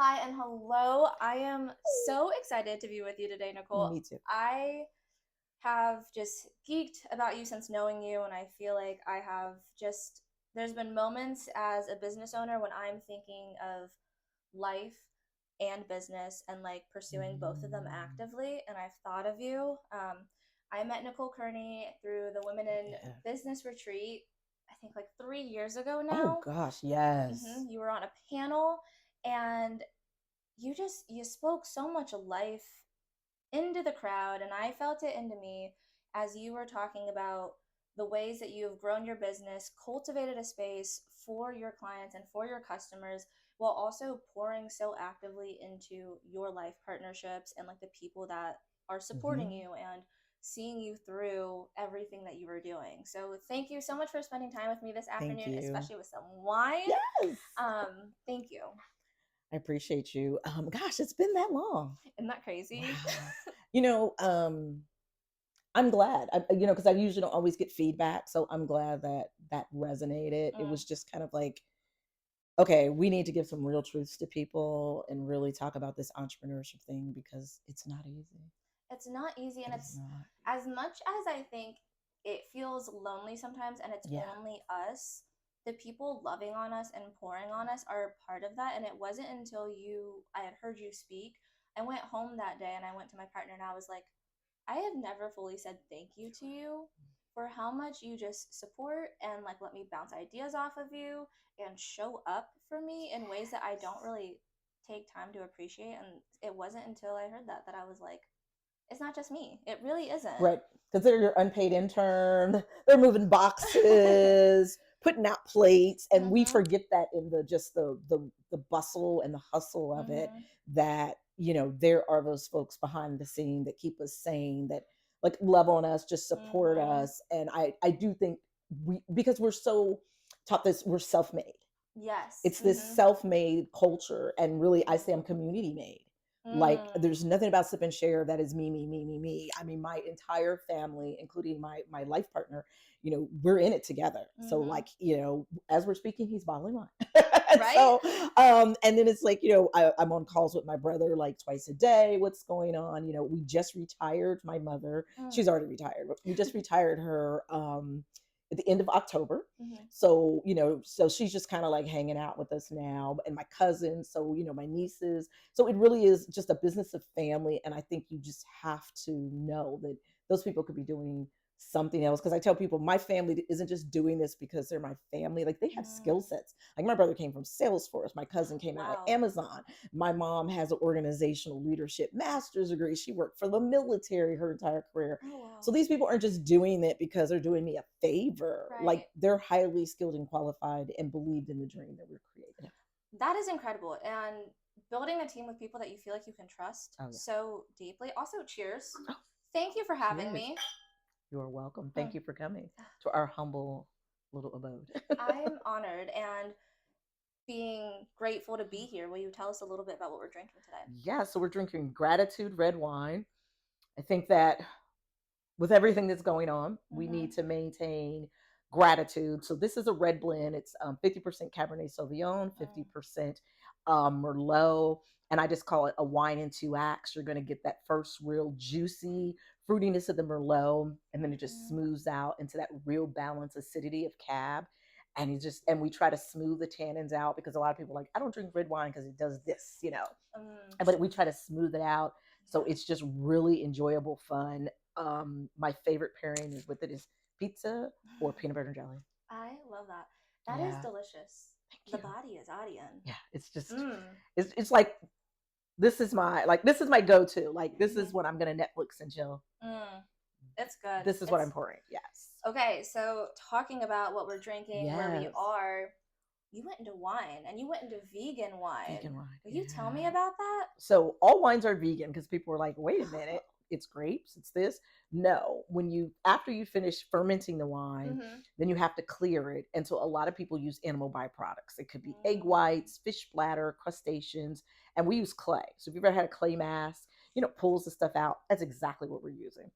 Hi and hello. I am so excited to be with you today, Nicole. Me too. I have just geeked about you since knowing you, and I feel like I have just, there's been moments as a business owner when I'm thinking of life and business and like pursuing both of them actively, and I've thought of you. I met Nicole Kearney through the Women in Yeah. Business Retreat, I think like 3 years ago Oh now. gosh, yes. You were on a panel, and you spoke so much life into the crowd, and I felt it into me as you were talking about the ways that you have grown your business, cultivated a space for your clients and for your customers, while also pouring so actively into your life partnerships and like the people that are supporting Hmm. you and seeing you through everything that you were doing. So thank you so much for spending time with me this Thank afternoon, you. especially with some wine. Yes. Thank you. I appreciate you. Gosh, it's been that long. Isn't that crazy? Wow. You know, I'm glad. Because I usually don't always get feedback, so I'm glad that that resonated. It Mm. was just kind of like, okay, we need to give some real truths to people and really talk about this entrepreneurship thing because it's not easy. It's not easy, and It is it's not. as much as I think it feels lonely sometimes and it's Yeah. only us, the people loving on us and pouring on us are part of that. And it wasn't until I had heard you speak, I went home that day and I went to my partner and I was like, I have never fully said thank you to you for how much you just support and like let me bounce ideas off of you and show up for me in ways that I don't really take time to appreciate. And it wasn't until I heard that I was like, it's not just me. It really isn't. Right. Because they're your unpaid intern. They're moving boxes, putting out plates, and we Mhm. forget that in the just the bustle and the hustle of it. Mhm. That there are those folks behind the scene that keep us sane, that like love on us, just support Mhm. us. And I do think we because we're so taught this we're self made. Yes. It's this Mhm. self-made culture, and really I say I'm Mhm. community made. Like Mm. there's nothing about sip and share that is me. I mean, my entire family, including my life partner, we're in it together. So Mhm. like, as we're speaking, he's bottling wine. Right? So and then it's like, I'm on calls with my brother like twice a day. What's going on? We just retired my mother. Mm. She's already retired, but we just retired her at the end of October. Mhm. So, so she's just kind of like hanging out with us now, and my cousins, so, my nieces. So it really is just a business of family. And I think you just have to know that those people could be doing something else. Because I tell people my family isn't just doing this because they're my family. Like they have skill Mm. sets. Like my brother came from Salesforce, my cousin came out of Wow. Amazon, my mom has an organizational leadership master's degree. She worked for the military her entire career. Oh So wow. these people aren't just doing it because they're doing me a favor. Like Right. they're highly skilled and qualified and believed in the dream that we're creating. That is incredible. And building a team with people that you feel like you can trust Oh yeah. so deeply. Also, cheers. Oh, Thank you for having cheers. me. You are welcome. Mm. Thank you for coming to our humble little abode. I'm honored and being grateful to be here. Will you tell us a little bit about what we're drinking today? Yeah, so we're drinking gratitude red wine. I think that with everything that's going on, we need Mm-hmm. to maintain gratitude. So this is a red blend. It's 50% Cabernet Sauvignon, Mm. 50% Merlot, and I just call it a wine in two acts. You're going to get that first real juicy fruitiness of the Merlot, and then it just Mm. smooths out into that real balanced acidity of Cab. And we try to smooth the tannins out because a lot of people are like, I don't drink red wine because it does this. Mm. But we try to smooth it out so Yeah. it's just really enjoyable fun. My favorite pairing is with it is pizza or peanut butter and jelly. I love that. That is Yeah, delicious. thank The you. body is audience. Yeah, it's just Mm. it's like this is my go-to. Like this Mm-hmm. is when I'm gonna Netflix and chill. Mm. It's good. This is what I'm It's pouring. Yes. okay. So, talking about what we're drinking, where we Yes. are, you went into wine and you went into vegan wine. Vegan wine. Will you tell me Yeah. about that? So all wines are vegan because people are like, wait a minute, it's grapes, it's this. No, after you finish fermenting the wine, Mm-hmm. then you have to clear it. And so a lot of people use animal byproducts. It could be egg Mm. whites, fish bladder, crustaceans, and we use clay. So if you've ever had a clay mask, pulls the stuff out. That's exactly what we're using.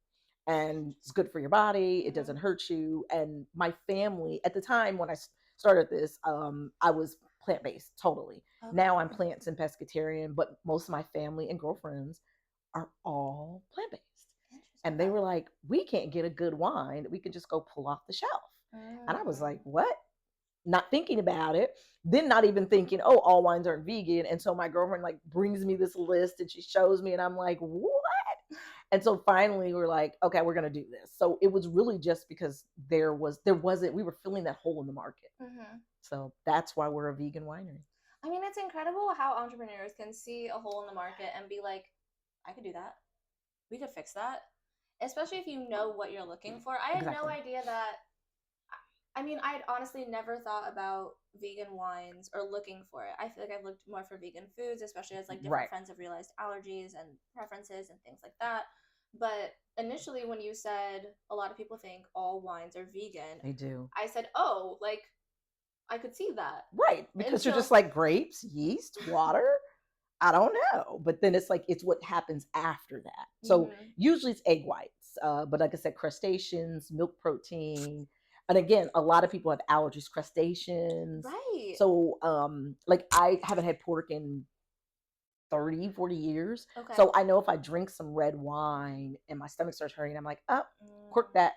And it's good for your body. It Mm-hmm. doesn't hurt you. And my family, at the time when I started this, I was plant-based, totally. Now I'm Okay. plants and pescatarian, but most of my family and girlfriends are all plant-based. Interesting. And they were like, we can't get a good wine that we can just go pull off the shelf. And I was like, Mm. what? Not thinking about it, then not even thinking, oh, all wines aren't vegan. And so my girlfriend like brings me this list and she shows me, and I'm like, what? And so finally we're like, okay, we're gonna do this. So it was really just because there wasn't we were filling that hole in the market. Hmm. So that's why we're a vegan winery. I mean, it's incredible how entrepreneurs can see a hole in the market and be like, I could do that. We could fix that. Especially if you know what you're looking for. I had no Exactly. idea that. I mean, I'd honestly never thought about vegan wines or looking for it. I feel like I've looked more for vegan foods, especially as like different Right. friends have realized allergies and preferences and things like that. But initially, when you said a lot of people think all wines are vegan, They do. I said, oh, like I could see that Right. Because you're until. just like grapes, yeast, water. I don't know. But then it's like it's what happens after that. So Hmm. usually it's egg whites, but like I said, crustaceans, milk protein, and again, a lot of people have allergies, crustaceans. Right. So like I haven't had pork in 30, 40 years. Okay. So I know if I drink some red wine and my stomach starts hurting, I'm like, oh, cork Mm-hmm. that.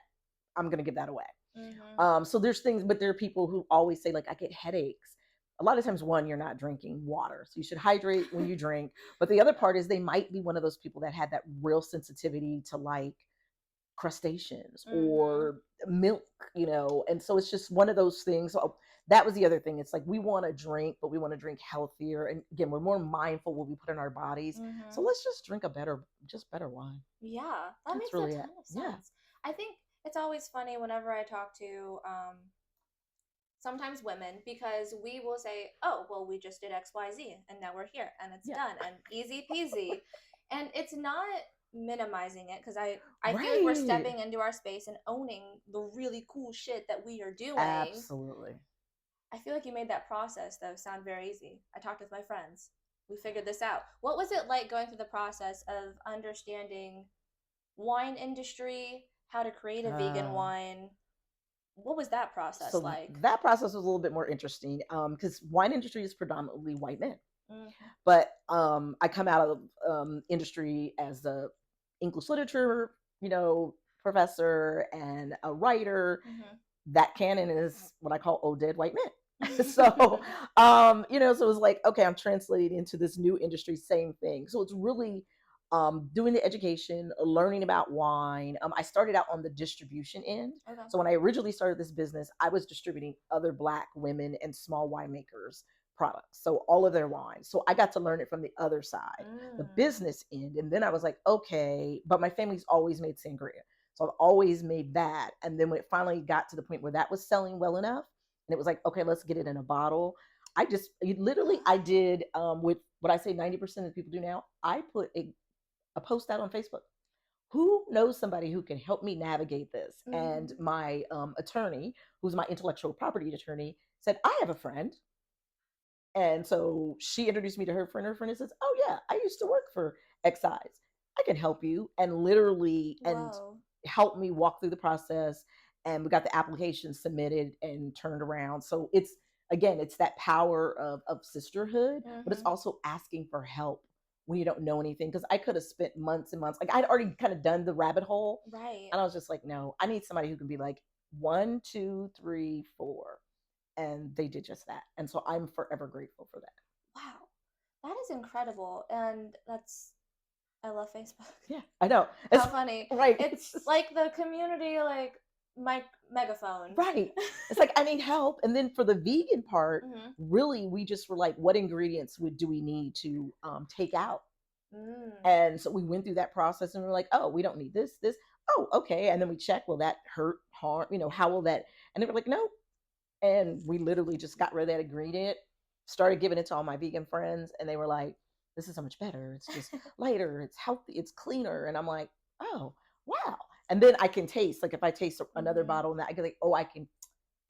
I'm gonna give that away. Mm-hmm. So there's things, but there are people who always say, like, I get headaches. A lot of times, one, you're not drinking water. So you should hydrate when you drink. But the other part is they might be one of those people that had that real sensitivity to like crustaceans Mm-hmm. or milk, and so it's just one of those things. So that was the other thing. It's like we want to drink, but we want to drink healthier. And again, we're more mindful what we put in our bodies. So Mm-hmm. let's just drink just better wine. Yeah, that That's makes a really it. ton of Yeah. sense. I think it's always funny whenever I talk to sometimes women because we will say, oh, well, we just did XYZ and now we're here and it's Yeah. done and easy peasy. And it's not minimizing it because I feel like we're Right. stepping into our space and owning the really cool shit that we are doing. Absolutely. I feel like you made that process though sound very easy. I talked with my friends. We figured this out. What was it like going through the process of understanding wine industry, how to create a vegan Uh, wine? What was that process so like? that process was a little bit more interesting because wine industry is predominantly white men. Mm-hmm. But I come out of industry as a English literature, professor and a writer. Mm-hmm. That canon is what I call old dead white men. So, so it was like, okay, I'm translating into this new industry, same thing. So it's really doing the education, learning about wine. I started out on the distribution end. Okay. So when I originally started this business, I was distributing other Black women and small winemakers products. So all of their wines. So I got to learn it from the other side, the Mm. business end. And then I was like, okay, but my family's always made sangria. So I've always made that. And then when it finally got to the point where that was selling well enough, and it was like, okay, let's get it in a bottle. I did with what I say 90% of the people do now. I put a post out on Facebook. Who knows somebody who can help me navigate this? And Mm-hmm. my attorney, who's my intellectual property attorney, said, I have a friend. And so she introduced me to her friend. Her friend says, oh, yeah, I used to work for Excise. I can help you. And literally, and Whoa. help me walk through the process. And we got the application submitted and turned around. So again, it's that power of sisterhood, but it's Mm-hmm. also asking for help when you don't know anything. Because I could have spent months and months. Like I'd already kind of done the rabbit hole. Right. And I was just like, no, I need somebody who can be like, 1, 2, 3, 4, and they did just that. And so I'm forever grateful for that. Wow. That is incredible. And that's, I love Facebook. Yeah, I know. How It's funny. right. It's like the community, like my megaphone. Right. It's like I need help. And then for the vegan part, Mm-hmm. really we just were like, what ingredients do we need to take out? Mm. And so we went through that process and we are like, oh, we don't need this. Oh, okay. And then we check, will that hurt, harm, how will that? And they were like, no. And we literally just got rid of that ingredient, started giving it to all my vegan friends, and they were like, this is so much better. It's just lighter, it's healthy, it's cleaner. And I'm like, oh, wow. And then I can taste, like if I taste another Mm-hmm. bottle and that, I can like, oh, I can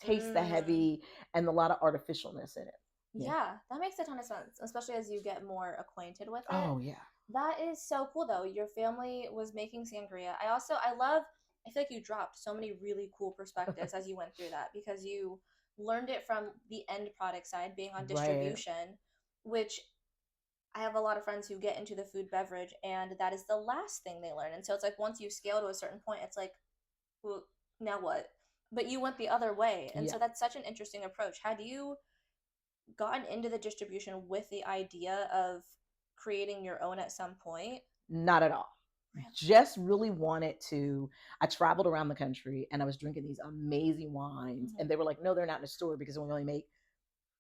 taste the Mm. heavy and a lot of artificialness in it. Yeah. Yeah, that makes a ton of sense, especially as you get more acquainted with it. Oh, yeah. That is so cool though. Your family was making sangria. I love I feel like you dropped so many really cool perspectives as you went through that because you learned it from the end product side, being on Right. distribution, which I have a lot of friends who get into the food beverage and that is the last thing they learn. And so it's like once you scale to a certain point, it's like, well, now what? But you went the other way. And Yeah. so that's such an interesting approach. Had you gotten into the distribution with the idea of creating your own at some point? Not at all. Really? Just really wanted to. I traveled around the country and I was drinking these amazing wines, Mm-hmm. and they were like, "No, they're not in the store because we only make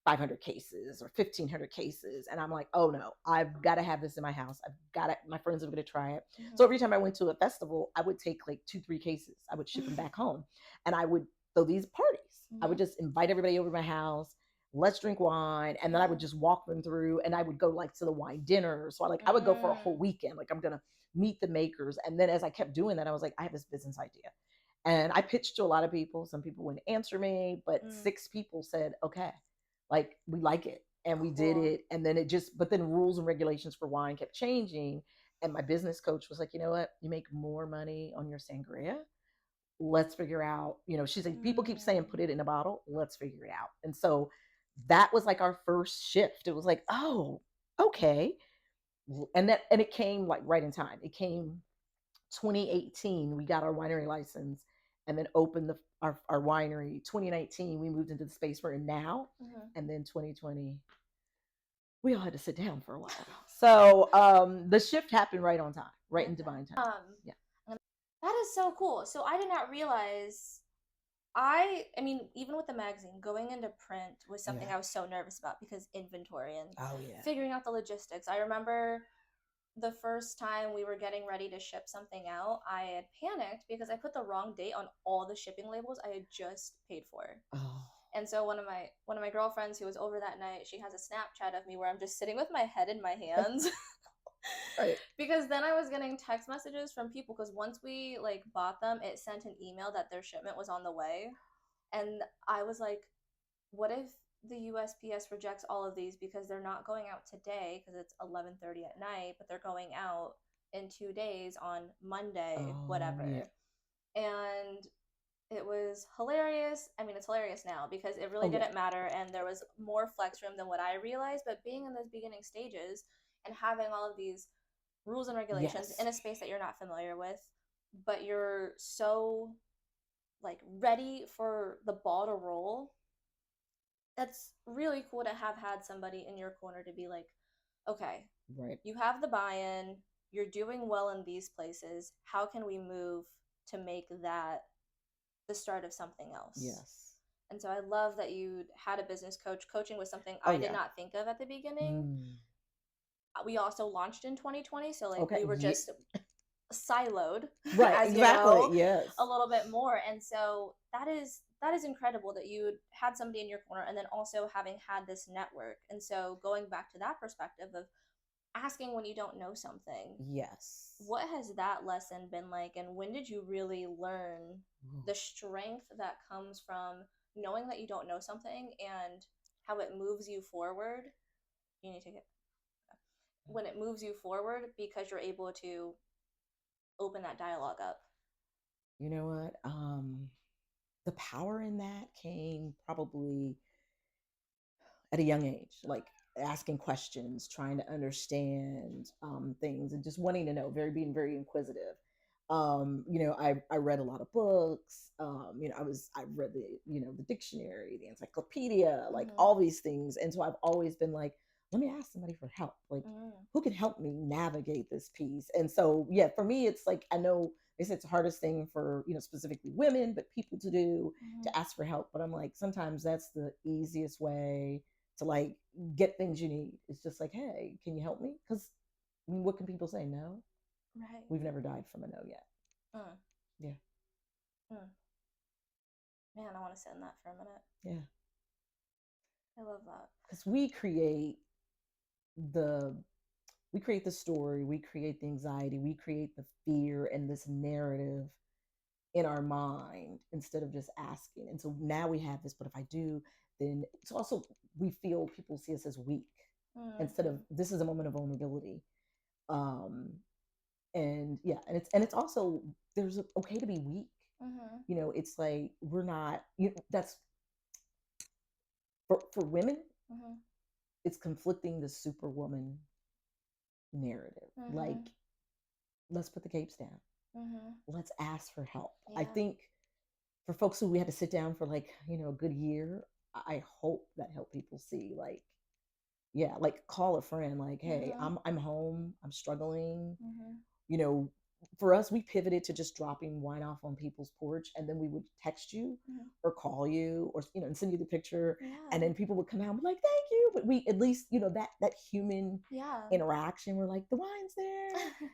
500 cases or 1,500 cases." And I'm like, "Oh no, I've got to have this in my house. I've got it. My friends are going to try it." So every time I went to a festival, I would take like 2, 3 cases. I would ship them Mm-hmm. back home, and I would throw these parties. I Mm-hmm. would just invite everybody over to my house. Let's drink wine, and then I would Yeah. just walk them through, and I would go like to the wine dinner. So I would go for a whole Mm. weekend. Like I'm gonna meet the makers, and then as I kept doing that, I was like, I have this business idea, and I pitched to a lot of people. Some people wouldn't answer me, but Mm. 6 people said, "Okay, like we like it," and we did Cool. it. And then but then rules and regulations for wine kept changing, and my business coach was like, "You know what, you make more money on your sangria. Let's figure out," she's like, "People keep saying Mm. put it in a bottle, let's figure it out." And so that was like our first shift. It was like, oh, okay. And it came like right in time. It came 2018, we got our winery license, and then opened our winery. 2019, we moved into the space we're in now. Mm-hmm. And then 2020, we all had to sit down for a while. So the shift happened right on time, right in Okay. divine timing. Yeah. That is so cool. So I did not realize I mean, even with the magazine, going into print was something Yeah. I was so nervous about because inventory and Oh yeah. figuring out the logistics. I remember the first time we were getting ready to ship something out, I had panicked because I put the wrong date on all the shipping labels I had just paid for. Oh. And so one of my girlfriends who was over that night, she has a Snapchat of me where I'm just sitting with my head in my hands Right. because then I was getting text messages from people because once we like bought them, it sent an email that their shipment was on the way. And I was like, what if the USPS rejects all of these because they're not going out today because it's 11:30 at night, but they're going out in 2 days on Monday, Oh yeah. whatever. And it was hilarious. I mean, it's hilarious now because it really Oh yeah. didn't matter and there was more flex room than what I realized, but being in those beginning stages and having all of these rules and regulations Yes. in a space that you're not familiar with, but you're so like ready for the ball to roll. That's really cool to have had somebody in your corner to be like, okay, Right. you have the buy-in, you're doing well in these places. How can we move to make that the start of something else? Yes. And so I love that you had a business coach. Coaching was something Oh I did yeah. not think of at the beginning. Mm. We also launched in 2020, so like Okay. we were just siloed, Right. as you Exactly. know, a Yes. little bit more. And so that is incredible that you had somebody in your corner and then also having had this network. And so going back to that perspective of asking when you don't know something, Yes. what has that lesson been like and when did you really learn Ooh. the strength that comes from knowing that you don't know something and how it moves you forward? You need to get when it moves you forward because you're able to open that dialogue up. You know what? The power in that came probably at a young age, like asking questions, trying to understand things, and just wanting to know, being very inquisitive. I read a lot of books. I read the dictionary, the encyclopedia, like Mm-hmm. all these things, and so I've always been like, let me ask somebody for help. Like, Mm-hmm. who can help me navigate this piece? And so, yeah, for me, it's like I know they say it's the hardest thing for specifically women, but people to do, Mm-hmm. to ask for help. But I'm like, sometimes that's the easiest way to like get things you need. It's just like, hey, can you help me? Because I mean, what can people say? No, Right. we've never died from a no yet. Mm. Yeah, Mm. Man, I want to sit in that for a minute. yeah. I love that. Because the we create the story, we create the anxiety, we create the fear and this narrative in our mind instead of just asking. And so now we have this, but if I do, then it's also we feel people see us as weak instead of Mm-hmm. this is a moment of vulnerability. Um, and yeah, and it's also okay to be weak. Mm-hmm. It's like we're not. That's For women, Mhm. it's conflicting the superwoman narrative. Like, Mhm. let's put the capes down. Mhm. Let's ask for help. I Yeah. think for folks who we had to sit down for like, a good year, I hope that help people see like, yeah, like call a friend, like, hey, Mhm. I'm home, I'm struggling. Mhm. You know, for us, we pivoted to just dropping wine off on people's porch, and then we would text you Mhm. or call you, or and send you the picture, and Yeah. then people would come out and be like, thank you. But we at least, that human Yeah. interaction. We're like, the wine's there.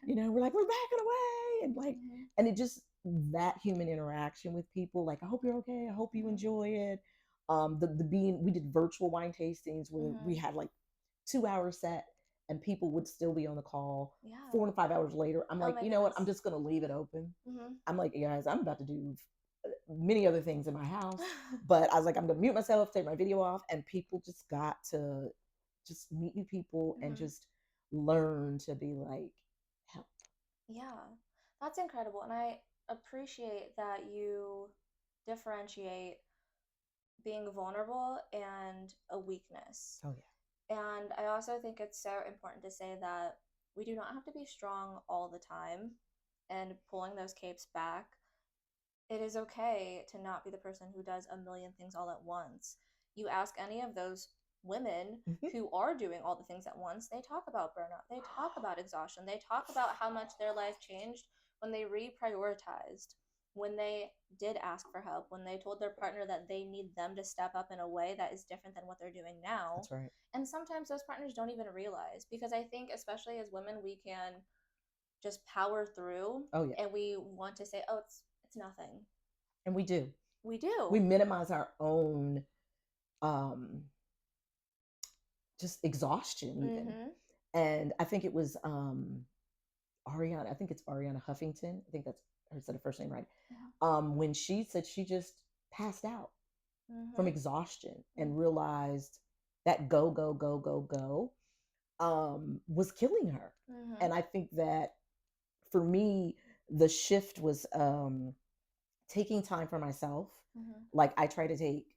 We're like, we're backing away, and like, Mhm. and it just that human interaction with people. Like, I hope you're okay. I hope you Mhm. enjoy it. The being we did virtual wine tastings where we Mhm. had like 2 hour set, and people would still be on the call Yeah. 4 to 5 hours later. I'm Oh like, my you know what? I'm goodness. just gonna leave it open. Mhm. I'm like, you guys, I'm about to do many other things in my house, but I was like, I'm gonna mute myself, take my video off, and people just got to just meet new people and Mhm. just learn to be like, help. Yeah. That's incredible, and I appreciate that you differentiate being vulnerable and a weakness. Oh yeah. And I also think it's so important to say that we do not have to be strong all the time, and pulling those capes back, it is okay to not be the person who does a million things all at once. You ask any of those women Mhm. who are doing all the things at once, they talk about burnout, they talk about exhaustion, they talk about how much their life changed when they reprioritized, when they did ask for help, when they told their partner that they need them to step up in a way that is different than what they're doing now. That's right. And sometimes those partners don't even realize, because I think, especially as women, we can just power through, Oh yeah. and we want to say, oh, it's nothing. And we do. We We do. minimize our own um just exhaustion even. Mhm. And I think it was Ariana, I think it's Ariana Huffington. I think that's her said the first name right. Mhm. When she said she just passed out from Mhm. exhaustion Mhm. and realized that go, go, go, go, go was killing her. And Mhm. I think that for me, the shift was taking time for myself. Mhm. Like I try to take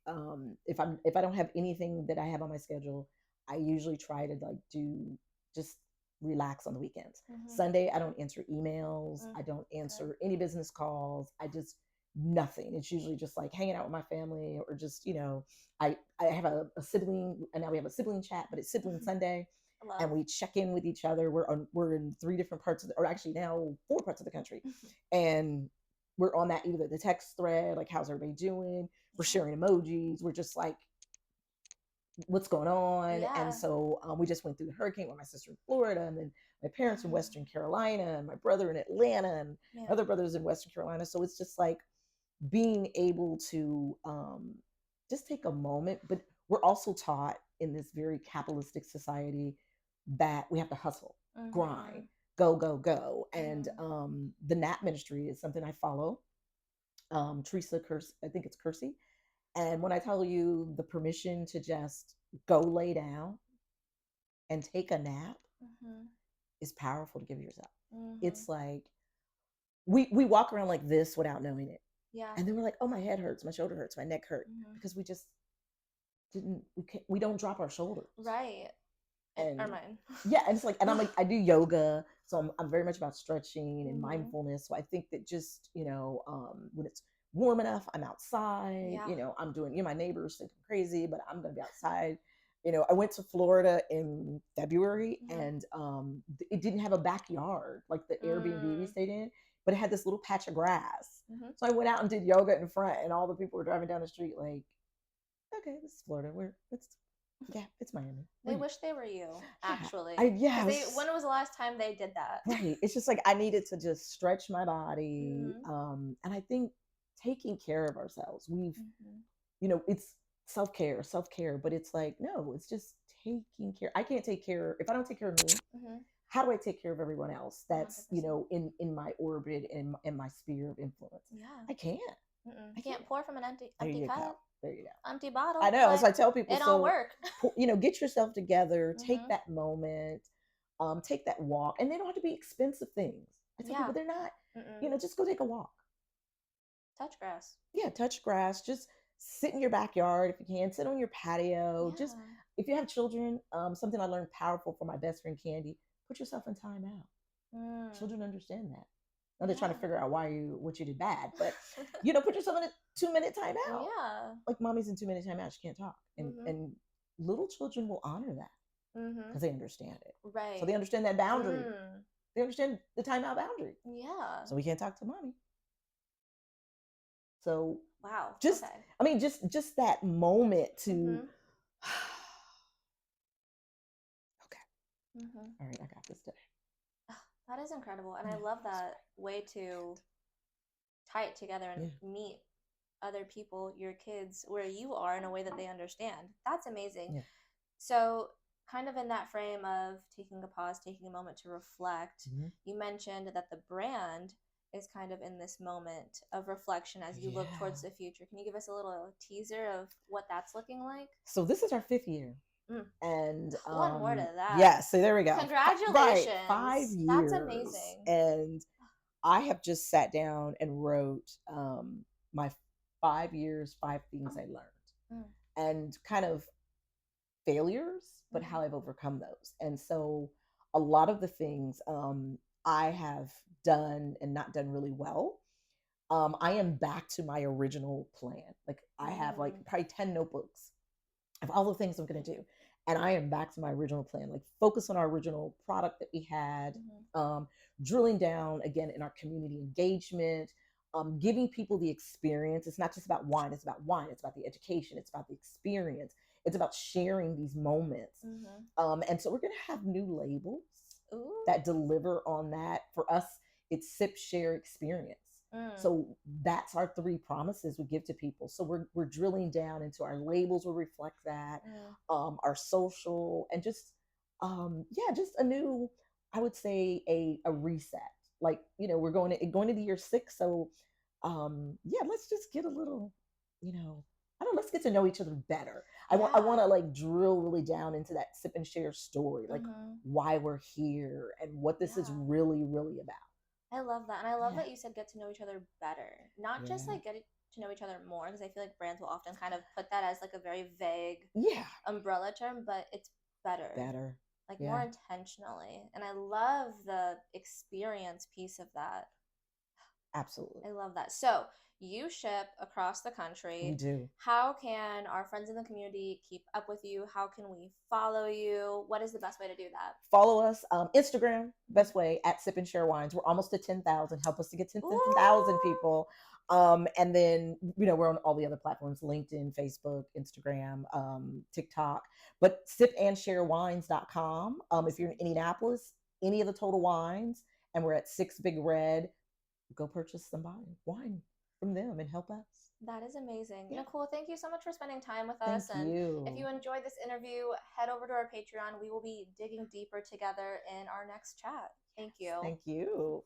if I don't have anything that I have on my schedule, I usually try to like do just relax on the weekends. Mhm. Sunday I don't answer emails, Mm. I don't Good. answer any business calls. I just nothing. It's usually just like hanging out with my family or just, I have a sibling, and now we have a sibling chat, but it's sibling Sunday, and Love. we check in with each other. We're in three different parts of or actually now four parts of the country. And we're on that either the text thread, like how's everybody doing? We're Yeah. sharing emojis. We're just like, what's going on? And Yeah. so we just went through the hurricane with my sister in Florida, and then my parents in Mhm. Western Carolina, and my brother in Atlanta, and my Yeah. other brothers in Western Carolina. So it's just like being able to just take a moment. But we're also taught in this very capitalistic society that we have to hustle, grind, Mhm. go, go, go. And Mhm. the NAP ministry is something I follow. Teresa Curse, I think it's Kersey. And when I tell you the permission to just go lay down and take a nap Mhm. is powerful to give yourself. Mhm. It's like we walk around like this without knowing it. Yeah. And then we're like, oh, my head hurts, my shoulder hurts, my neck hurt, Mhm. because we just didn't we don't drop our shoulders. Right. And or And mine. yeah, and it's like, and I'm like, I do yoga, so I'm very much about stretching and Mhm. mindfulness. So I think that just when it's warm enough, I'm outside. Yeah. I'm doing. My neighbors think I'm crazy, but I'm gonna be outside. I went to Florida in February, Mhm. and it didn't have a backyard like the Airbnb we Mm. stayed in, but it had this little patch of grass. Mhm. So I went out and did yoga in front, and all the people were driving down the street like, okay, this is Florida. It's Miami. They We're wish they were you, yeah. actually. Yeah, Because I they, was when was the last time they did that? right. It's just like I needed to just stretch my body. Mhm. And I think taking care of ourselves, Mhm. it's self care, but it's like, no, it's just taking care. I can't take care if I don't take care of me. Mhm. How do I take care of everyone else that's, 100%. in my orbit and in my sphere of influence? Yeah. I can't. Mm-mm. I Can't can't. pour from an empty There empty you go. cup, There you go. empty I bottle. know. So Like, I tell people, it don't so work. get yourself together, take Mhm. that moment, take that walk, and they don't have to be expensive things. I tell Yeah. people they're not. Mm-mm. Just go take a walk. Touch grass. Yeah, touch grass. Just sit in your backyard if you can, sit on your patio. Just Yeah. if you have children, something I learned powerful from my best friend Candy, put yourself in timeout. Mm. Children understand that. Now they're trying to Yeah. figure out what you did bad, but put yourself in a 2 minute timeout. Yeah. Like mommy's in 2 minute timeout, she can't talk, and Mhm. and little children will honor that Mhm. because they understand it. So they Right. understand that boundary. Mm. They understand the timeout boundary. Yeah. So we can't talk to mommy. So Wow. just, Okay. I mean, just that moment to, Mhm. okay, Mhm. all right, I got this today. That is incredible, and I Yeah, love that's that way to tie it together and right. meet other people, your kids, where you are in a way that they understand. That's amazing. Yeah, So, kind of in that frame of taking a pause, taking a moment to reflect, yeah. you mentioned that the brand is kind of in this moment of reflection as you look Yeah. towards the future. Can you give us a little teaser of what that's looking like? So this is our 5th year. Mm. And One more to that. yeah, so there we go. Right, five Congratulations. That's years. amazing. And I have just sat down and wrote my 5 years, 5 things I learned, Mm. and kind of failures, but Mhm. how I've overcome those. And so a lot of the things I have done and not done really well, I am back to my original plan. Like I have like Mm. probably 10 notebooks of all the things I'm going to do. And I am back to my original plan, like focus on our original product that we had, Mhm. drilling down again in our community engagement, giving people the experience. It's not just about wine, it's about wine, it's about the education, it's about the experience, it's about sharing these moments. Mhm. And so we're going to have new labels Ooh. that deliver on that. For us, it's sip, share, experience. Mm. So that's our 3 promises we give to people. So we're drilling down into our labels will reflect that, Mm. our social, and just yeah, just a new, I would say a reset. Like we're going into year 6, so yeah, let's just get a little, I don't know, let's get to know each other better. I want to Yeah. like drill really down into that sip and share story, like Mhm. why we're here and what this is Yeah. really about. I love that. And I love Yeah. that you said get to know each other better. Not just Yeah. like get to know each other more, because I feel like brands will often kind of put that as like a very vague Yeah. umbrella term, but it's better, Better. like more Yeah. intentionally. And I love the experience piece of that. Absolutely. I love that. So you ship across the We country. do. How can our friends in the community keep up with you? How can we follow you? What is the best way to do that? Follow us, Instagram, Mhm. best way, at Sip and Share Wines. We're almost to 10,000. Help us to get 10,000 Ooh. people. And then, we're on all the other platforms: LinkedIn, Facebook, Instagram, TikTok. But sipandShareWines.com. If you're in Awesome. Indianapolis, any of the Total Wines, and we're at 6 Big Red, go purchase some wine from them and help us. That is amazing. Yeah. Nicole, thank you so much for spending time with us. Thank And if you you. enjoyed this interview, head over to our Patreon. We will be digging deeper together in our next chat. Thank you. Thank you.